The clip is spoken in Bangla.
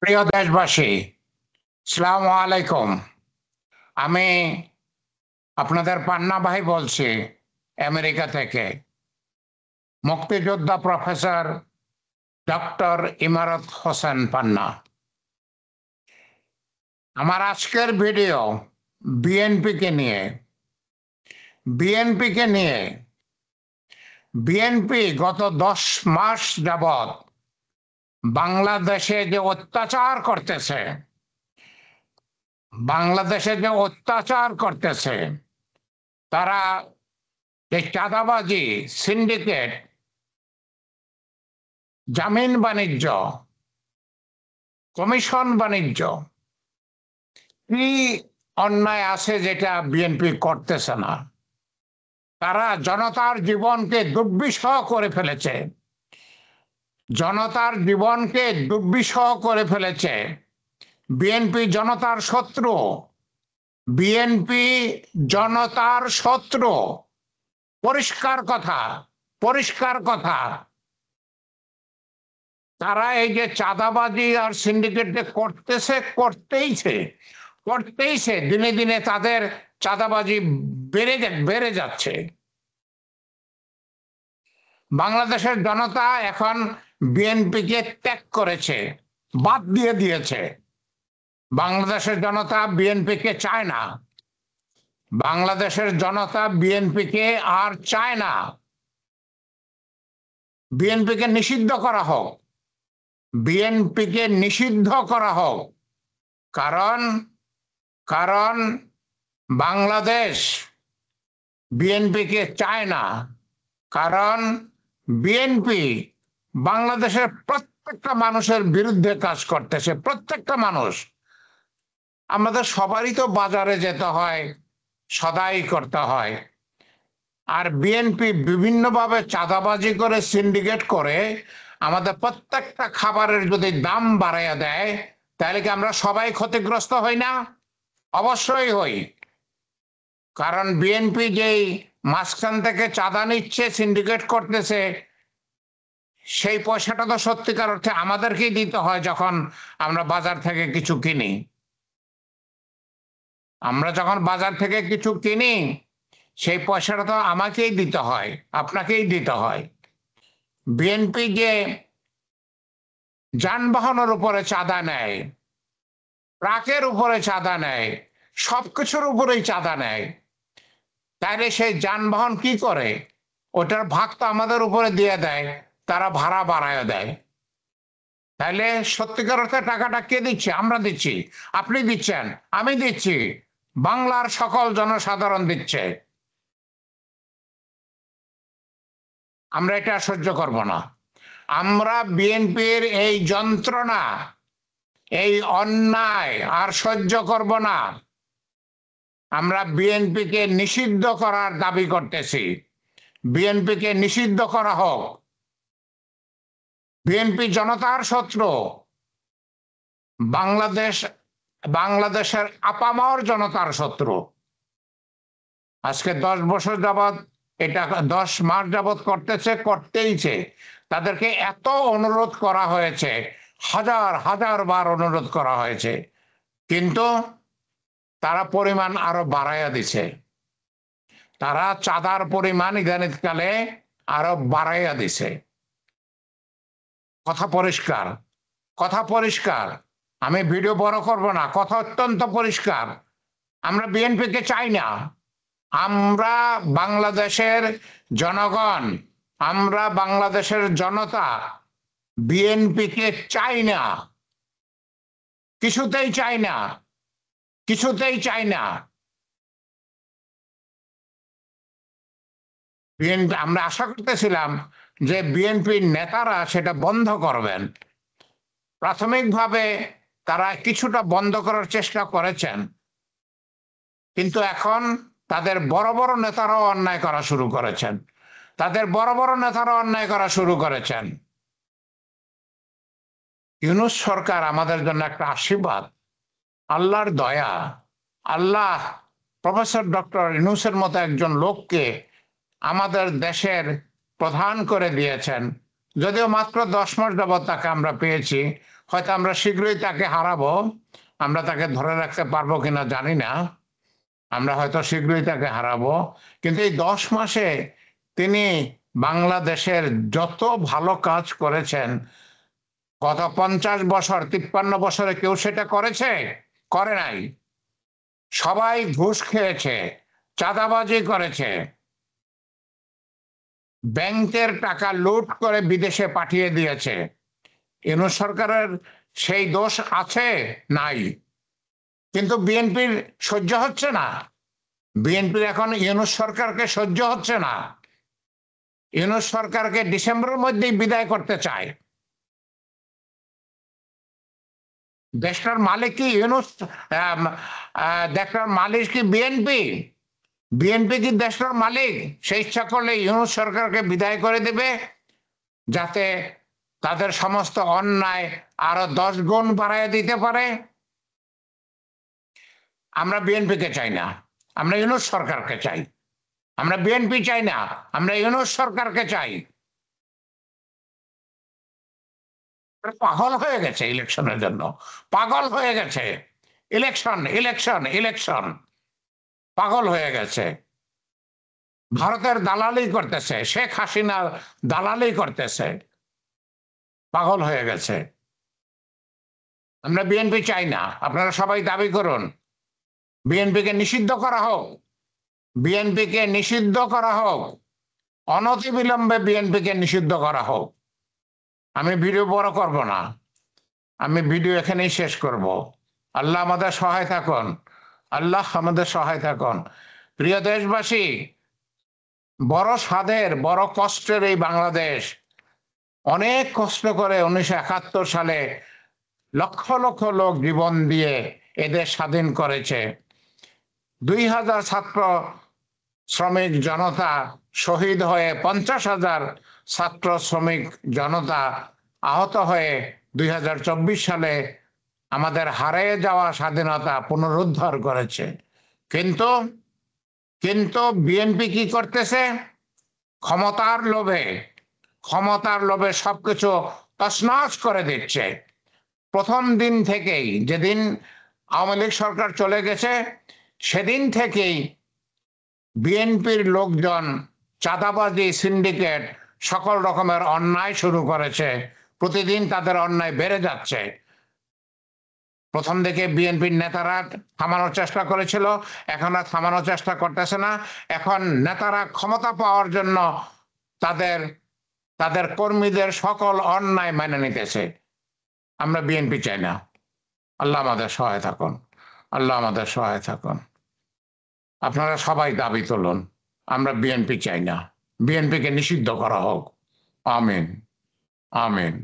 প্রিয় দেশবাসী, আসসালামু আলাইকুম। আমি আপনাদের পান্না ভাই বলছি আমেরিকা থেকে। মুক্তিযোদ্ধা প্রফেসর ডক্টর ইমারত হোসেন পান্না। আমার আজকের ভিডিও বিএনপিকে নিয়ে। বিএনপিকে নিয়ে বিএনপি গত 10 মাস যাবৎ বাংলাদেশে যে অত্যাচার করতেছে, তারা যে চাঁদাবাজি, সিন্ডিকেট, জামিন বাণিজ্য, কমিশন বাণিজ্য, কি অন্যায় আছে যেটা বিএনপি করতেছে না? তারা জনতার জীবনকে দুর্বিষহ করে ফেলেছে। জনতার জীবনকে দুর্বিষহ করে ফেলেছে। বিএনপি জনতার শত্রু। বিএনপি জনতার শত্রু। পরিষ্কার কথা, পরিষ্কার কথা। তারা এই যে চাঁদাবাজি আর সিন্ডিকেট করতেইছে, দিনে দিনে তাদের চাঁদাবাজি বেড়ে যাচ্ছে। বাংলাদেশের জনতা এখন বিএনপিকে ত্যাগ করেছে, বাদ দিয়ে দিয়েছে। বাংলাদেশের জনতা বিএনপিকে চায় না। বাংলাদেশের জনতা বিএনপিকে আর চায় না। বিএনপিকে নিষিদ্ধ করা হোক। বিএনপিকে নিষিদ্ধ করা হোক। কারণ কারণ বাংলাদেশ বিএনপিকে চায় না। কারণ বিএনপি বাংলাদেশের প্রত্যেকটা মানুষের বিরুদ্ধে কাজ করতেছে। প্রত্যেকটা মানুষ। আমাদের সবারই তো বাজারে যেতে হয়, সদাই করতে হয়। আর বিএনপি বিভিন্নভাবে চাঁদাবাজি করে, সিন্ডিকেট করে আমাদের প্রত্যেকটা খাবারের যদি দাম বাড়াইয়া দেয়, তাহলে কি আমরা সবাই ক্ষতিগ্রস্ত হই না? অবশ্যই হই। কারণ বিএনপি যেই মাঝখান থেকে চাঁদা নিচ্ছে, সিন্ডিকেট করতেছে, সেই পয়সাটা তো সত্যিকার অর্থে আমাদেরকেই দিতে হয়। যখন আমরা বাজার থেকে কিছু কিনি, সেই পয়সাটা তো আমাকেই দিতে হয়, আপনাকেই দিতে হয়। বিএনপি যে যানবাহনের উপরে চাঁদা নেয়, ট্রাকের উপরে চাঁদা নেয়, সবকিছুর উপরেই চাঁদা নেয়, তাহলে সেই যানবাহন কি করে? ওটার ভাগ তো আমাদের উপরে দিয়ে দেয়, তারা ভাড়া বাড়ায় দেয়। তাহলে সত্যিকার অর্থে টাকাটা কে দিচ্ছে? আমরা দিচ্ছি, আপনি দিচ্ছেন, আমি দিচ্ছি, বাংলার সকল জনসাধারণ দিচ্ছে। আমরা এটা সহ্য করব না। আমরা বিএনপির এই যন্ত্রণা, এই অন্যায় আর সহ্য করব না। আমরা বিএনপিকে নিষিদ্ধ করার দাবি করতেছি। বিএনপিকে নিষিদ্ধ করা হোক। বিএনপি জনতার শত্রু। বাংলাদেশের আপামর জনতার শত্রু। আজকে 10 বছর যাবৎ, এটা 10 মাস যাবৎ করতেইছে। তাদেরকে এত অনুরোধ করা হয়েছে, হাজার হাজার বার অনুরোধ করা হয়েছে, কিন্তু তারা পরিমাণ আরো বাড়াইয়া দিছে। তারা চাঁদার পরিমাণ ইদানিতকালে আরো বাড়াইয়া দিছে। কথা পরিষ্কার, কথা পরিষ্কার। আমি ভিডিও বড় করব না, কথা অত্যন্ত পরিষ্কার। আমরা বিএনপিকে চাই না। আমরা বাংলাদেশের জনগণ, আমরা বাংলাদেশের জনতা বিএনপিকে চাই না। কিছুতেই চাই না, কিছুতেই চাই না। আমরা আশা করতেছিলাম যে বিএনপির নেতারা সেটা বন্ধ করবেন। প্রাথমিকভাবে তারা কিছুটা বন্ধ করার চেষ্টা করেছেন, কিন্তু এখন তাদের বড় বড় নেতারাও অন্যায় করা শুরু করেছেন। ইউনূস সরকার আমাদের জন্য একটা আশীর্বাদ, আল্লাহর দয়া। আল্লাহ প্রফেসর ডক্টর ইউনূসের মতো একজন লোককে আমাদের দেশের প্রধান করে দিয়েছেন। যদিও মাত্র 10 মাস যাবৎ তাকে আমরা পেয়েছি, হয়তো আমরা শীঘ্রই তাকে হারাবো, আমরা তাকে ধরে রাখতে পারবো কিনা জানি না, আমরা হয়তো শীঘ্রই তাকে হারাবো। কিন্তু এই 10 মাসে তিনি বাংলাদেশের যত ভালো কাজ করেছেন, গত 50 বছর 53 বছরে কেউ সেটা করেছে? করে নাই। সবাই ঘুষ খেয়েছে, চাঁদাবাজি করেছে, ব্যাংকের টাকা লুট করে বিদেশে পাঠিয়ে দিয়েছে। ইউনূস সরকারের সেই দোষ আছে? নাই। কিন্তু বিএনপির সহ্য হচ্ছে না। বিএনপির এখন ইউনূস সরকারকে সহ্য হচ্ছে না। ইউনূস সরকারকে ডিসেম্বরের মধ্যেই বিদায় করতে চায়। দেশটার মালিক কি ইউনূস? দেশটার মালিক কি বিএনপি? বিএনপি কি দেশটার মালিক? সে ইচ্ছা করলে ইউনূস সরকারকে বিদায় করে দেবে, যাতে তাদের সমস্ত অন্যায় আরো 10 গুণ বাড়ায় দিতে পারে। আমরা বিএনপিকে চাই না, আমরা ইউনূস সরকারকে চাই। আমরা বিএনপি চাই না, আমরা ইউনূস সরকারকে চাই। পাগল হয়ে গেছে ইলেকশনের জন্য, পাগল হয়ে গেছে। ইলেকশন ইলেকশন ইলেকশন, পাগল হয়ে গেছে। ভারতের দালালি করতেছে, শেখ হাসিনা দালালি করতেছে, পাগল হয়ে গেছে। আমরা বিএনপি চাই না। আপনারা সবাই দাবি করুন বিএনপিকে নিষিদ্ধ করা হোক, বিএনপিকে নিষিদ্ধ করা হোক, অনতিবিলম্বে বিএনপিকে নিষিদ্ধ করা হোক। আমি ভিডিও বড় করব না, আমি ভিডিও এখানেই শেষ করব। আল্লাহ আমাদের সহায় থাকুন, আল্লাহ আমাদের সহায় থাকুন। প্রিয় দেশবাসী, বড় স্বাদের বড় কষ্টের এই বাংলাদেশ অনেক কষ্ট করে 1971 সালে লক্ষ লক্ষ লোক জীবন দিয়ে এদের স্বাধীন করেছে। 2000 ছাত্র শ্রমিক জনতা শহীদ হয়ে, 50,000 ছাত্র শ্রমিক জনতা আহত হয়ে 2024 সালে আমাদের হারিয়ে যাওয়া স্বাধীনতা পুনরুদ্ধার করেছে। কিন্তু কিন্তু বিএনপি কি করতেছে? ক্ষমতার লোভে, ক্ষমতার লোভে সবকিছু তছনছ করে দিচ্ছে। প্রথম দিন থেকেই, যেদিন আওয়ামী লীগ সরকার চলে গেছে, সেদিন থেকেই বিএনপির লোকজন চাঁদাবাজি, সিন্ডিকেট, সকল রকমের অন্যায় শুরু করেছে। প্রতিদিন তাদের অন্যায় বেড়ে যাচ্ছে। প্রথম দিকে বিএনপির নেতারা থামানোর চেষ্টা করেছিল, এখন আর থামানোর চেষ্টা করতেছে না। এখন নেতারা ক্ষমতা পাওয়ার জন্য তাদের তাদের কর্মীদের সকল অন্যায় মেনে নিতেছে। আমরা বিএনপি চাই না। আল্লাহ আমাদের সহায় থাকুন, আল্লাহ আমাদের সহায় থাকুন। আপনারা সবাই দাবি তুলুন, আমরা বিএনপি চাই না, বিএনপিকে নিষিদ্ধ করা হোক। আমিন, আমিন।